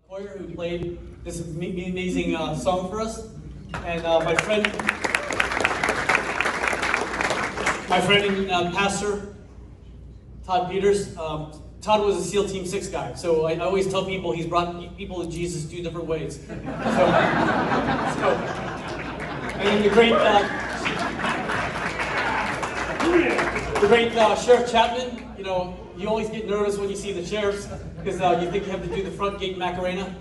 Who played this amazing song for us, and my friend and pastor Todd Peters. Todd was a SEAL Team 6 guy, so I always tell people he's brought people to Jesus 2 different ways. And then the great Sheriff Chapman. You know, you always get nervous when you see the sheriffs because you think you have to do the front gate Macarena.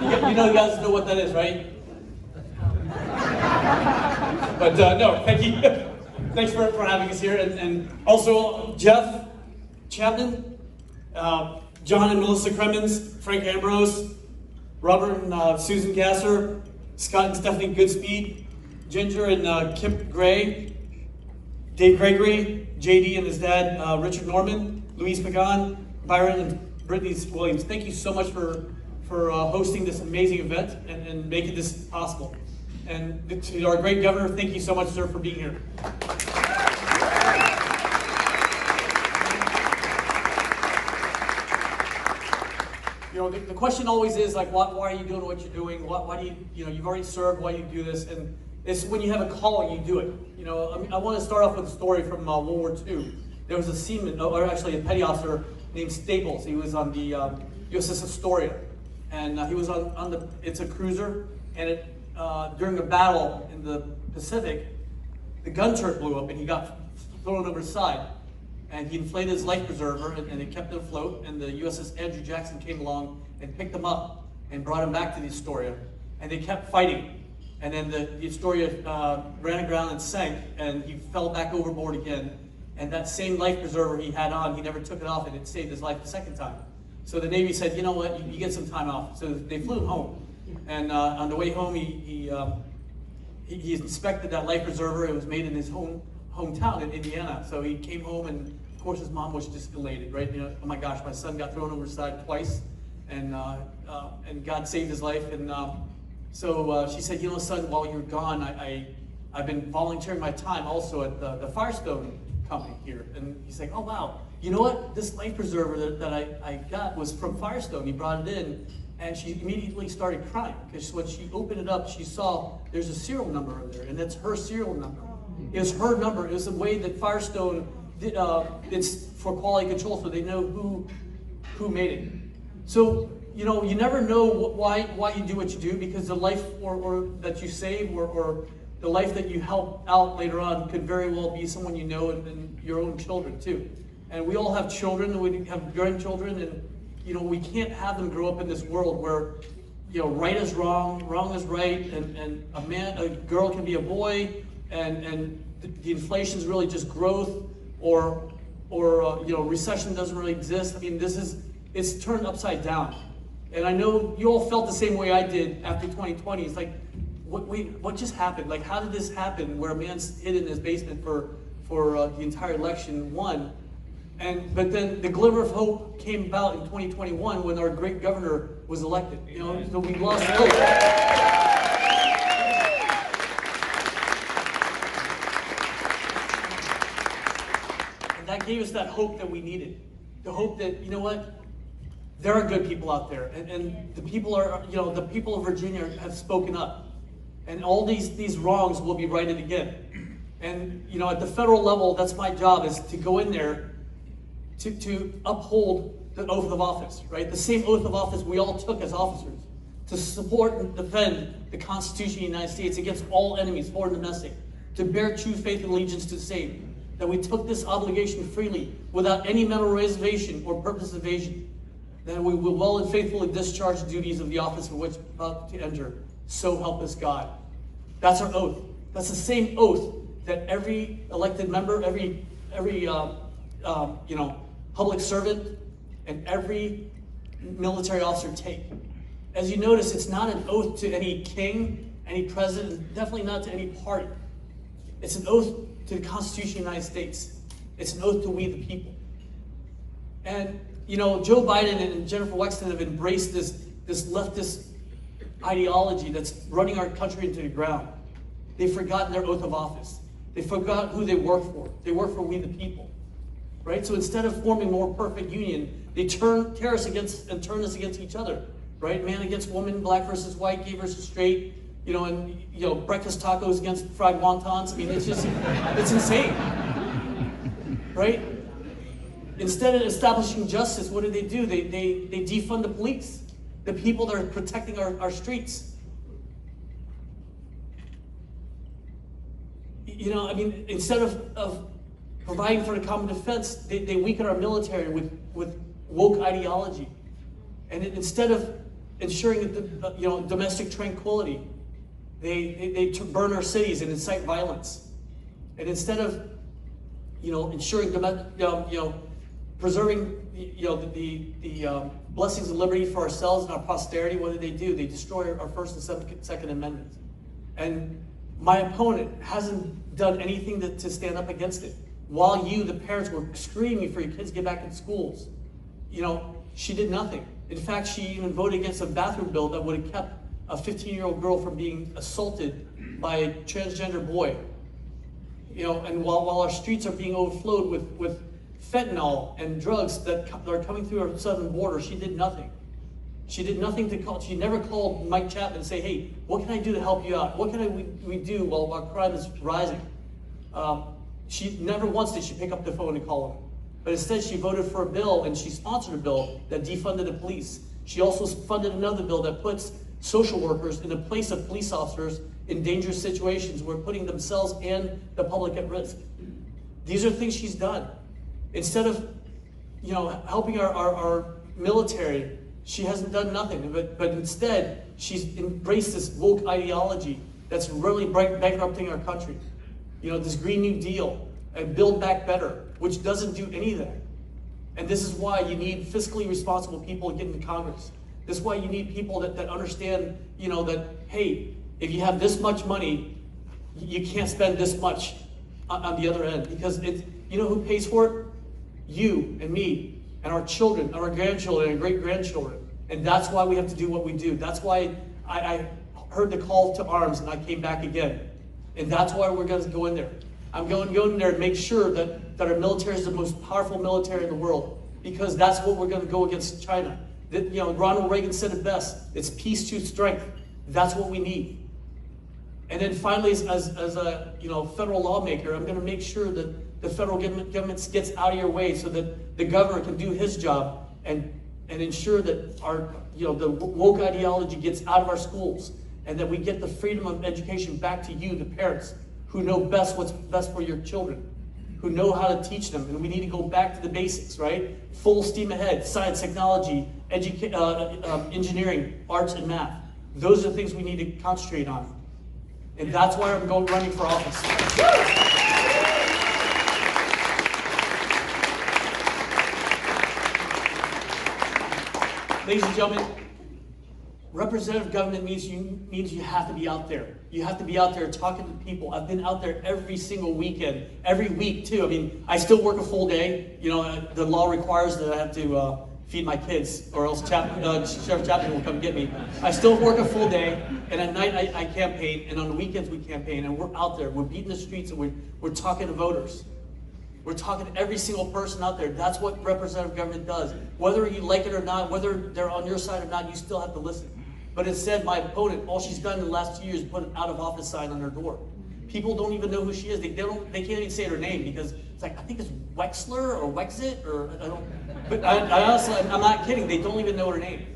You guys know what that is, right? But no, thank you. Thanks for having us here, and also Jeff Chapman, John and Melissa Cremens, Frank Ambrose, Robert and Susan Gasser, Scott and Stephanie Goodspeed, Ginger and Kip Gray, Dave Gregory, JD and his dad, Richard Norman, Louise McGon, Byron and Brittany Williams. Thank you so much for hosting this amazing event and making this possible. And to our great governor, thank you so much, sir, for being here. You know, the question always is like, why are you doing what you're doing? Why do you've already served, why do you do this? And it's when you have a calling, you do it. You know, I want to start off with a story from World War II. There was a seaman, or actually a petty officer named Staples. He was on the USS Astoria, and he was on the. It's a cruiser, and during a battle in the Pacific, the gun turret blew up, and he got thrown over his side, and he inflated his life preserver, and it kept him afloat. And the USS Andrew Jackson came along and picked him up and brought him back to the Astoria, and they kept fighting. And then the Astoria ran aground and sank, and he fell back overboard again. And that same life preserver he had on, he never took it off, and it saved his life the second time. So the Navy said, you know what, you get some time off. So they flew him home. And on the way home, he inspected that life preserver. It was made in his hometown in Indiana. So he came home, and of course his mom was just elated, right? You know, oh my gosh, my son got thrown over his side twice, and God saved his life. And so she said, you know, son, while you're gone, I've been volunteering my time also at the Firestone company here. And he's like, oh wow, you know what? This life preserver that I got was from Firestone. He brought it in, and she immediately started crying because when she opened it up, she saw there's a serial number over there, and that's her serial number. It was her number. It was the way that Firestone did. It's for quality control, so they know who made it. So you know, you never know why you do what you do, because the life or that you save or the life that you help out later on could very well be someone you know and your own children too. And we all have children, and we have grandchildren, and you know, we can't have them grow up in this world where, you know, right is wrong, wrong is right, and a girl can be a boy, and the inflation is really just growth, or you know, recession doesn't really exist. I mean, it's turned upside down. And I know you all felt the same way I did after 2020. It's like, what just happened? Like, how did this happen where a man's hid in his basement for the entire election, won? But then the glimmer of hope came about in 2021 when our great governor was elected. You know, so we lost hope. And that gave us that hope that we needed. The hope that, you know what? There are good people out there, and the people are, you know, the people of Virginia have spoken up, and all these wrongs will be righted again. And you know, at the federal level, that's my job, is to go in there to uphold the oath of office, right? The same oath of office we all took as officers, to support and defend the Constitution of the United States against all enemies, foreign and domestic, to bear true faith and allegiance to the same, that we took this obligation freely without any mental reservation or purpose evasion, that we will well and faithfully discharge the duties of the office in which we're about to enter. So help us God. That's our oath. That's the same oath that every elected member, every you know, public servant, and every military officer take. As you notice, it's not an oath to any king, any president, definitely not to any party. It's an oath to the Constitution of the United States. It's an oath to we the people. And you know, Joe Biden and Jennifer Wexton have embraced this leftist ideology that's running our country into the ground. They've forgotten their oath of office. They forgot who they work for. They work for we the people, right? So instead of forming a more perfect union, they tear us against and turn us against each other. right? Man against woman, black versus white, gay versus straight, you know, and, you know, breakfast tacos against fried wontons. I mean, it's just, it's insane, right? Instead of establishing justice, what do? They defund the police, the people that are protecting our streets. You know, I mean, instead of providing for the common defense, they weaken our military with woke ideology. And instead of ensuring you know, domestic tranquility, they burn our cities and incite violence. And instead of, you know, ensuring preserving, you know, the blessings of liberty for ourselves and our posterity, what do? They destroy our First and Second Amendments. And my opponent hasn't done anything to stand up against it. While you, the parents, were screaming for your kids to get back in schools, you know, she did nothing. In fact, she even voted against a bathroom bill that would have kept a 15-year-old girl from being assaulted by a transgender boy. You know, and while our streets are being overflowed with fentanyl and drugs that are coming through our southern border, she did nothing. She did nothing to call. She never called Mike Chapman and say, "Hey, what can I do to help you out? What can we do while our crime is rising?" She never once did she pick up the phone and call him. But instead, she voted for a bill and she sponsored a bill that defunded the police. She also funded another bill that puts social workers in the place of police officers in dangerous situations where putting themselves and the public at risk. These are things she's done. Instead of, you know, helping our military, she hasn't done nothing. But instead, she's embraced this woke ideology that's really bankrupting our country. You know, this Green New Deal and Build Back Better, which doesn't do any of that. And this is why you need fiscally responsible people to get into Congress. This is why you need people that understand, you know, that, hey, if you have this much money, you can't spend this much on the other end. Because it's, you know who pays for it? You and me and our children, and our grandchildren and great-grandchildren. And that's why we have to do what we do. That's why I heard the call to arms and I came back again. And that's why we're going to go in there. I'm going to go in there and make sure that our military is the most powerful military in the world, because that's what we're going to go against China. You know, Ronald Reagan said it best. It's peace to strength. That's what we need. And then finally, as a, you know, federal lawmaker, I'm going to make sure that the federal government gets out of your way so that the governor can do his job and ensure that our, you know, the woke ideology gets out of our schools, and that we get the freedom of education back to you, the parents, who know best what's best for your children, who know how to teach them. And we need to go back to the basics, right? Full steam ahead, science, technology, engineering, arts, and math. Those are the things we need to concentrate on. And that's why I'm running for office. Ladies and gentlemen, representative government means you have to be out there. You have to be out there talking to people. I've been out there every single weekend, every week too. I mean, I still work a full day. You know, the law requires that I have to feed my kids, or else Sheriff Chapman will come get me. I still work a full day, and at night I campaign, and on the weekends we campaign, and we're out there. We're beating the streets, and we're talking to voters. We're talking to every single person out there. That's what representative government does. Whether you like it or not, whether they're on your side or not, you still have to listen. But instead, my opponent, all she's done in the last 2 years is put an out of office sign on her door. People don't even know who she is. They can't even say her name, because it's like, I think it's Wexler or Wexit, or I don't. But I honestly, I'm not kidding. They don't even know her name.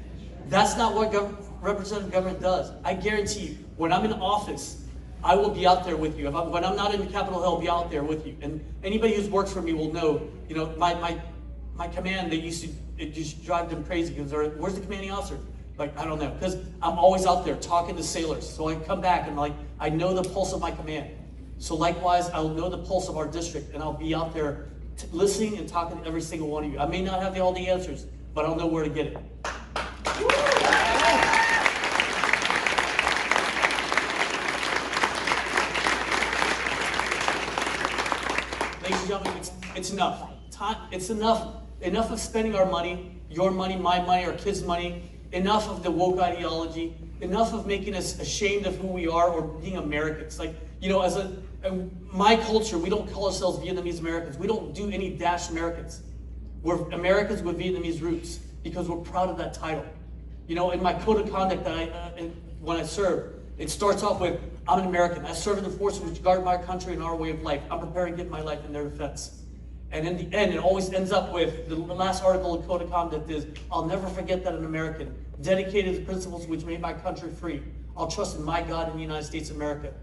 That's not what representative government does. I guarantee you, when I'm in office, I will be out there with you. When I'm not in Capitol Hill, I'll be out there with you. And anybody who's worked for me will know, you know, my command, it just drive them crazy, because where's the commanding officer? Like, I don't know, because I'm always out there talking to sailors. So I come back and, like, I know the pulse of my command. So likewise, I'll know the pulse of our district, and I'll be out there listening and talking to every single one of you. I may not have all the answers, but I'll know where to get it. Ladies and gentlemen, it's enough. It's enough of spending our money, your money, my money, our kids' money. Enough of the woke ideology. Enough of making us ashamed of who we are or being Americans. Like, you know, my culture, we don't call ourselves Vietnamese Americans. We don't do any dash Americans. We're Americans with Vietnamese roots, because we're proud of that title. You know, in my code of conduct that when I serve, it starts off with, I'm an American. I serve in the forces which guard my country and our way of life. I'm preparing to give my life in their defense. And in the end, it always ends up with, the last article in code of conduct is, I'll never forget that an American, dedicated to the principles which made my country free. I'll trust in my God in the United States of America.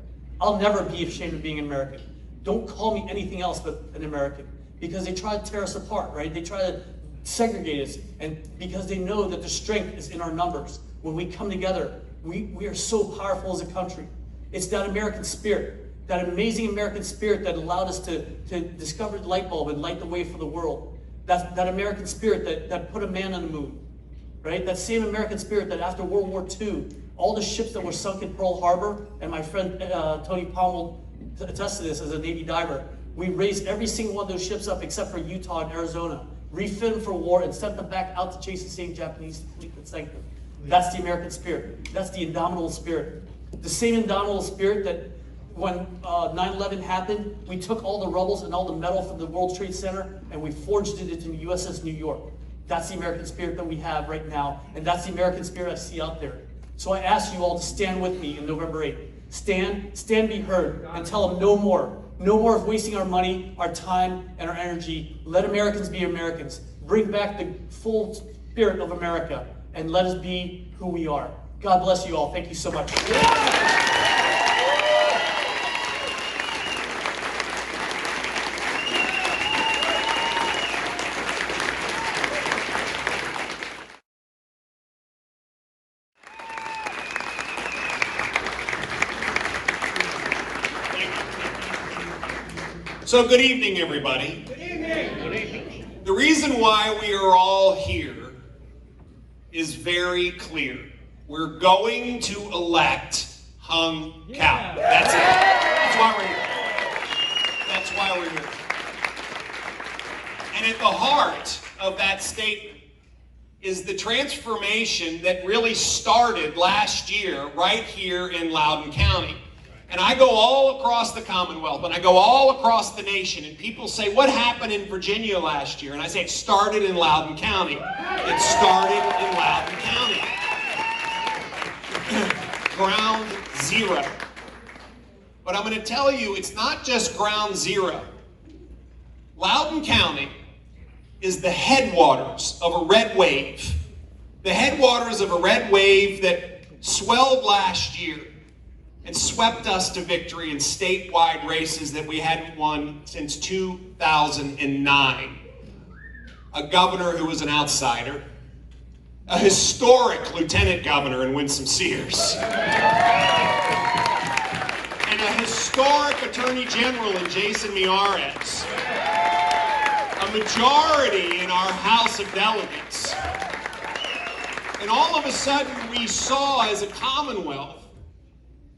I'll never be ashamed of being an American. Don't call me anything else but an American. Because they try to tear us apart, right? They try to segregate us, and because they know that the strength is in our numbers. When we come together, we are so powerful as a country. It's that American spirit, that amazing American spirit that allowed us to discover the light bulb and light the way for the world. That American spirit that put a man on the moon, right? That same American spirit that after World War II, all the ships that were sunk in Pearl Harbor, and my friend Tony Palm will attest to this as a Navy diver, we raised every single one of those ships up except for Utah and Arizona, refitted them for war, and sent them back out to chase the same Japanese fleet that sank them. That's the American spirit. That's the indomitable spirit. The same indomitable spirit that when 9/11 happened, we took all the rubbles and all the metal from the World Trade Center and we forged it into the USS New York. That's the American spirit that we have right now, and that's the American spirit I see out there. So I ask you all to stand with me in November 8th. Stand, be heard, and tell them no more. No more of wasting our money, our time, and our energy. Let Americans be Americans. Bring back the full spirit of America, and let us be who we are. God bless you all. Thank you so much. So good evening, everybody. Good evening. Good evening. The reason why we are all here is very clear. We're going to elect Hung Cao. That's it. That's why we're here. That's why we're here. And at the heart of that statement is the transformation that really started last year right here in Loudoun County. And I go all across the Commonwealth, and I go all across the nation, and people say, what happened in Virginia last year? And I say, it started in Loudoun County. It started in Loudoun County. Ground zero. But I'm going to tell you, it's not just ground zero. Loudoun County is the headwaters of a red wave. The headwaters of a red wave that swelled last year and swept us to victory in statewide races that we hadn't won since 2009. A governor who was an outsider, a historic lieutenant governor in Winsome Sears, and a historic attorney general in Jason Miyares, a majority in our House of Delegates. And all of a sudden we saw as a Commonwealth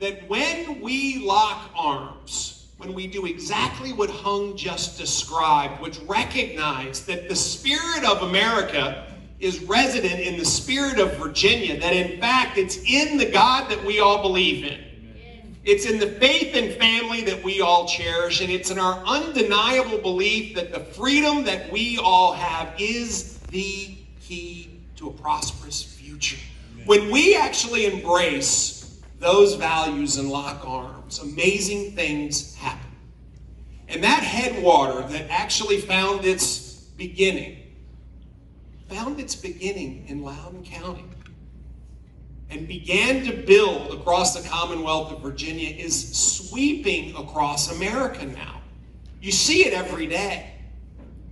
that when we lock arms, when we do exactly what Hung just described, which recognize that the spirit of America is resident in the spirit of Virginia, that in fact it's in the God that we all believe in. It's in the faith and family that we all cherish, and it's in our undeniable belief that the freedom that we all have is the key to a prosperous future. When we actually embrace those values and lock arms, amazing things happen. And that headwater that actually found its beginning in Loudoun County and began to build across the Commonwealth of Virginia is sweeping across America now. You see it every day.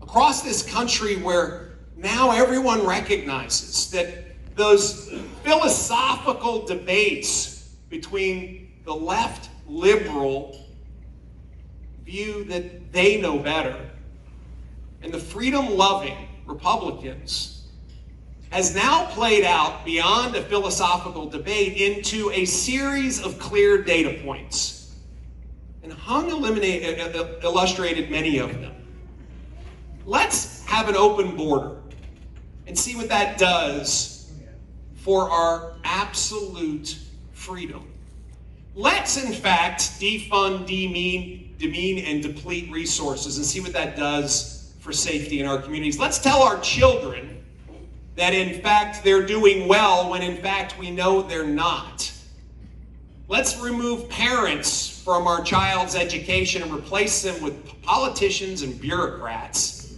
Across this country where now everyone recognizes that those philosophical debates between the left liberal view that they know better and the freedom-loving Republicans has now played out beyond a philosophical debate into a series of clear data points. And Hung illustrated many of them. Let's have an open border and see what that does for our absolute freedom. Let's, in fact, defund, demean, and deplete resources and see what that does for safety in our communities. Let's tell our children that in fact they're doing well when in fact we know they're not. Let's remove parents from our child's education and replace them with politicians and bureaucrats.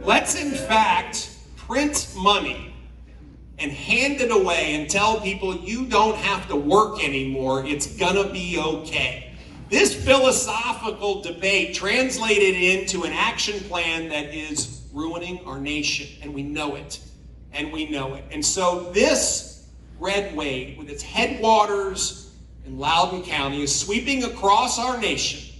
Let's in fact print money and hand it away and tell people you don't have to work anymore, it's gonna be okay. This philosophical debate translated into an action plan that is ruining our nation, and we know it, and we know it. And so this red wave, with its headwaters in Loudoun County, is sweeping across our nation,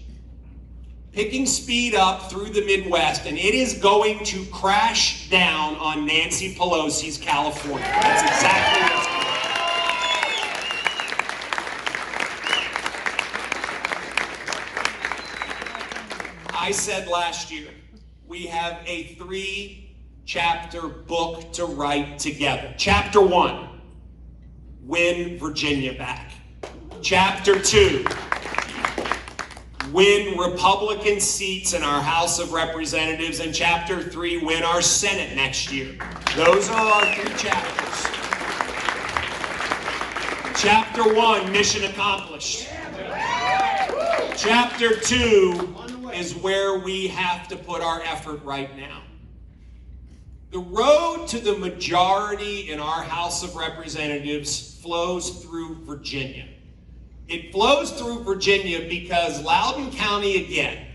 picking speed up through the Midwest, and it is going to crash down on Nancy Pelosi's California. That's exactly what's going on. I said last year, we have a 3-chapter book to write together. Chapter 1, win Virginia back. Chapter 2, win Republican seats in our House of Representatives. And Chapter 3, win our Senate next year. Those are our 3 chapters. Chapter 1, mission accomplished. Chapter 2 is where we have to put our effort right now. The road to the majority in our House of Representatives flows through Virginia. It flows through Virginia because Loudoun County, again,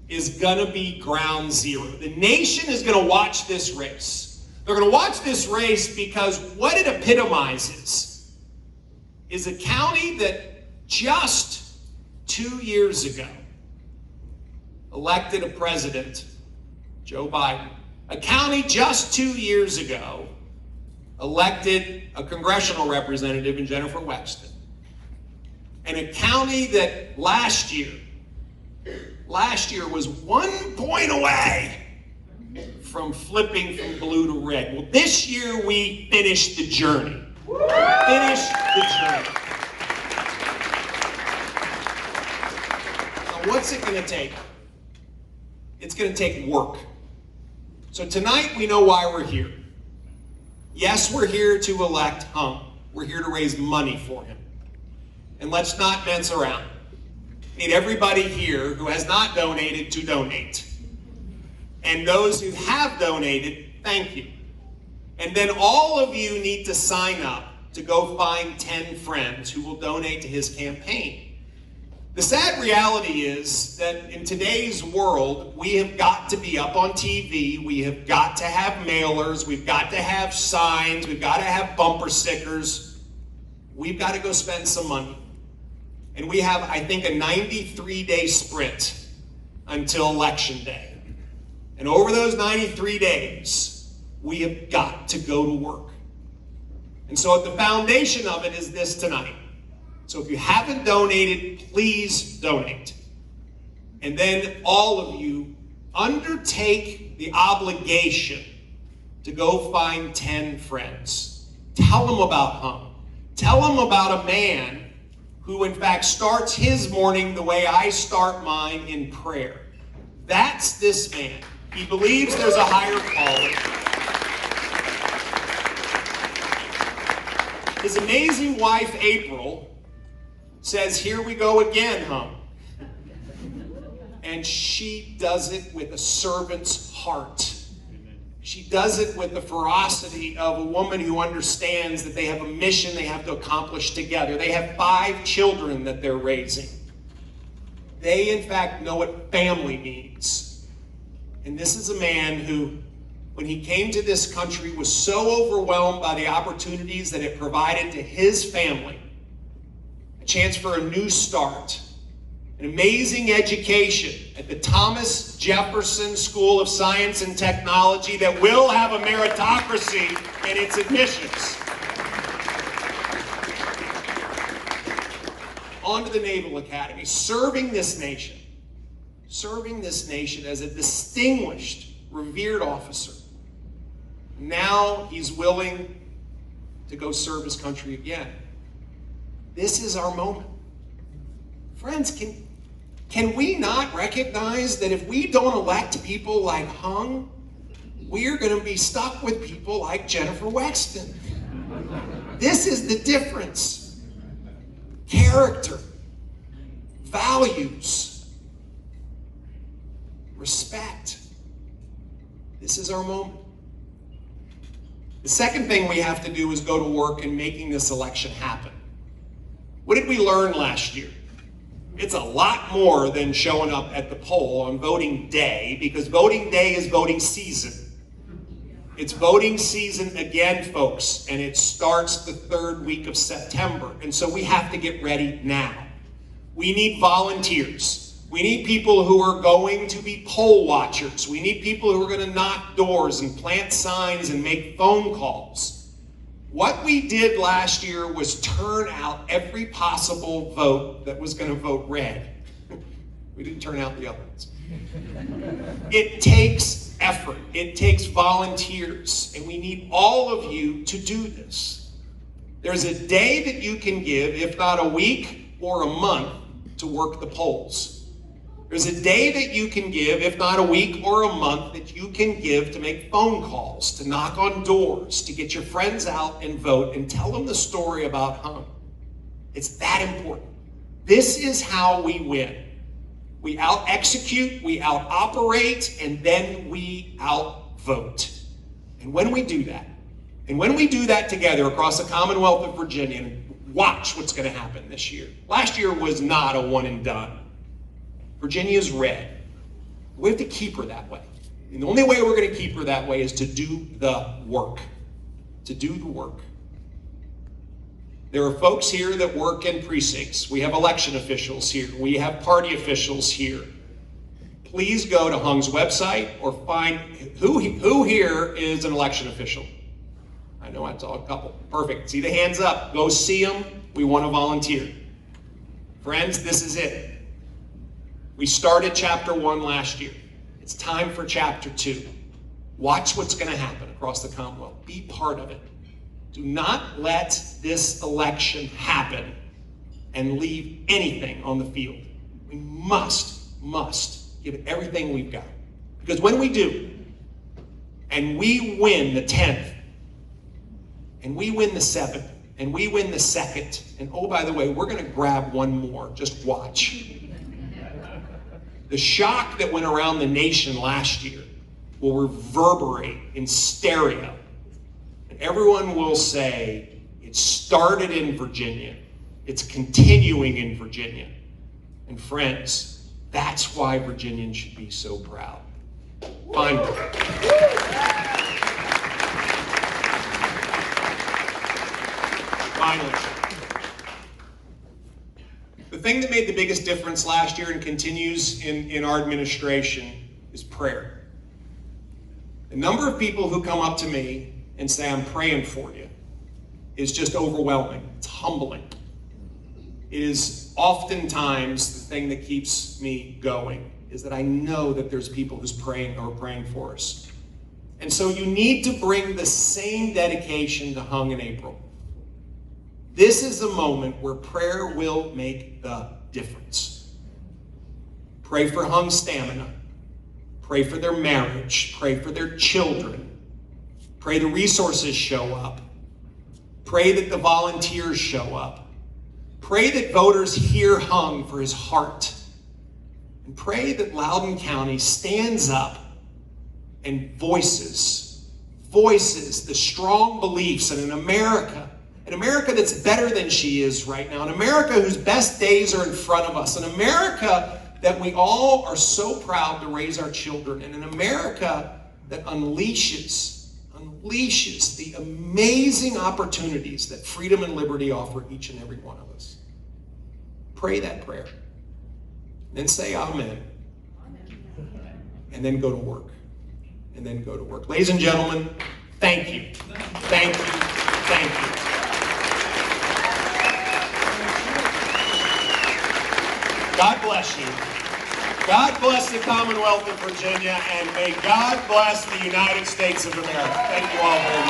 is going to be ground zero. The nation is going to watch this race. They're going to watch this race because what it epitomizes is a county that just 2 years ago elected a president, Joe Biden. A county just 2 years ago elected a congressional representative in Jennifer Wexton. And a county that last year was 1 point away from flipping from blue to red. Well, this year we finished the journey. Finished the journey. Now, what's it going to take? It's going to take work. So tonight we know why we're here. Yes, we're here to elect Hung. We're here to raise money for him. And let's not mince around. I need everybody here who has not donated to donate. And those who have donated, thank you. And then all of you need to sign up to go find 10 friends who will donate to his campaign. The sad reality is that in today's world, we have got to be up on TV, we have got to have mailers, we've got to have signs, we've got to have bumper stickers. We've got to go spend some money. And we have, I think, a 93-day sprint until Election Day. And over those 93 days, we have got to go to work. And so at the foundation of it is this tonight. So if you haven't donated, please donate. And then all of you undertake the obligation to go find 10 friends. Tell them about Hung. Tell them about a man who in fact starts his morning the way I start mine, in prayer. That's this man. He believes there's a higher calling. His amazing wife, April, says, here we go again, Hung. And she does it with a servant's heart. She does it with the ferocity of a woman who understands that they have a mission they have to accomplish together. They have 5 children that they're raising. They, in fact, know what family means. And this is a man who, when he came to this country, was so overwhelmed by the opportunities that it provided to his family. A chance for a new start. An amazing education at the Thomas Jefferson School of Science and Technology that will have a meritocracy in its admissions. On to the Naval Academy, serving this nation as a distinguished, revered officer. Now he's willing to go serve his country again. This is our moment. Friends, can we not recognize that if we don't elect people like Hung, we are going to be stuck with people like Jennifer Wexton. This is the difference. Character, values, respect. This is our moment. The second thing we have to do is go to work in making this election happen. What did we learn last year? It's a lot more than showing up at the poll on voting day, because voting day is voting season. It's voting season again, folks, and it starts the 3rd week of September. And so we have to get ready now. We need volunteers. We need people who are going to be poll watchers. We need people who are going to knock doors and plant signs and make phone calls. What we did last year was turn out every possible vote that was going to vote red. We didn't turn out the other ones. It takes effort. It takes volunteers. And we need all of you to do this. There's a day that you can give, if not a week or a month, to work the polls. There's a day that you can give, if not a week or a month, that you can give to make phone calls, to knock on doors, to get your friends out and vote and tell them the story about Hung. It's that important. This is how we win. We out-execute, we out-operate, and then we out-vote. And when we do that, and when we do that together across the Commonwealth of Virginia, watch what's going to happen this year. Last year was not a one and done. Virginia's red. We have to keep her that way. And the only way we're going to keep her that way is to do the work. To do the work. There are folks here that work in precincts. We have election officials here. We have party officials here. Please go to Hung's website or find who here is an election official. I know I saw a couple. Perfect. See the hands up. Go see them. We want to volunteer. Friends, this is it. We started chapter 1 last year. It's time for chapter 2. Watch what's going to happen across the Commonwealth. Be part of it. Do not let this election happen and leave anything on the field. We must give it everything we've got. Because when we do, and we win the 10th, and we win the 7th, and we win the 2nd, and oh, by the way, we're going to grab one more. Just watch. The shock that went around the nation last year will reverberate in stereo. And everyone will say, it started in Virginia. It's continuing in Virginia. And friends, that's why Virginians should be so proud. Finally. The thing that made the biggest difference last year and continues in our administration is prayer. The number of people who come up to me and say, I'm praying for you, is just overwhelming. It's humbling. It is oftentimes the thing that keeps me going, is that I know that there's people who's praying for us. And so you need to bring the same dedication to Hung in April. This is the moment where prayer will make the difference. Pray for Hung's stamina. Pray for their marriage. Pray for their children. Pray the resources show up. Pray that the volunteers show up. Pray that voters hear Hung for his heart. And pray that Loudoun County stands up and voices the strong beliefs in an America that's better than she is right now, an America whose best days are in front of us, an America that we all are so proud to raise our children, and an America that unleashes the amazing opportunities that freedom and liberty offer each and every one of us. Pray that prayer. Then say amen. And then go to work. And then go to work. Ladies and gentlemen, thank you. Thank you. Thank you. God bless you. God bless the Commonwealth of Virginia, and may God bless the United States of America. Thank you all very much.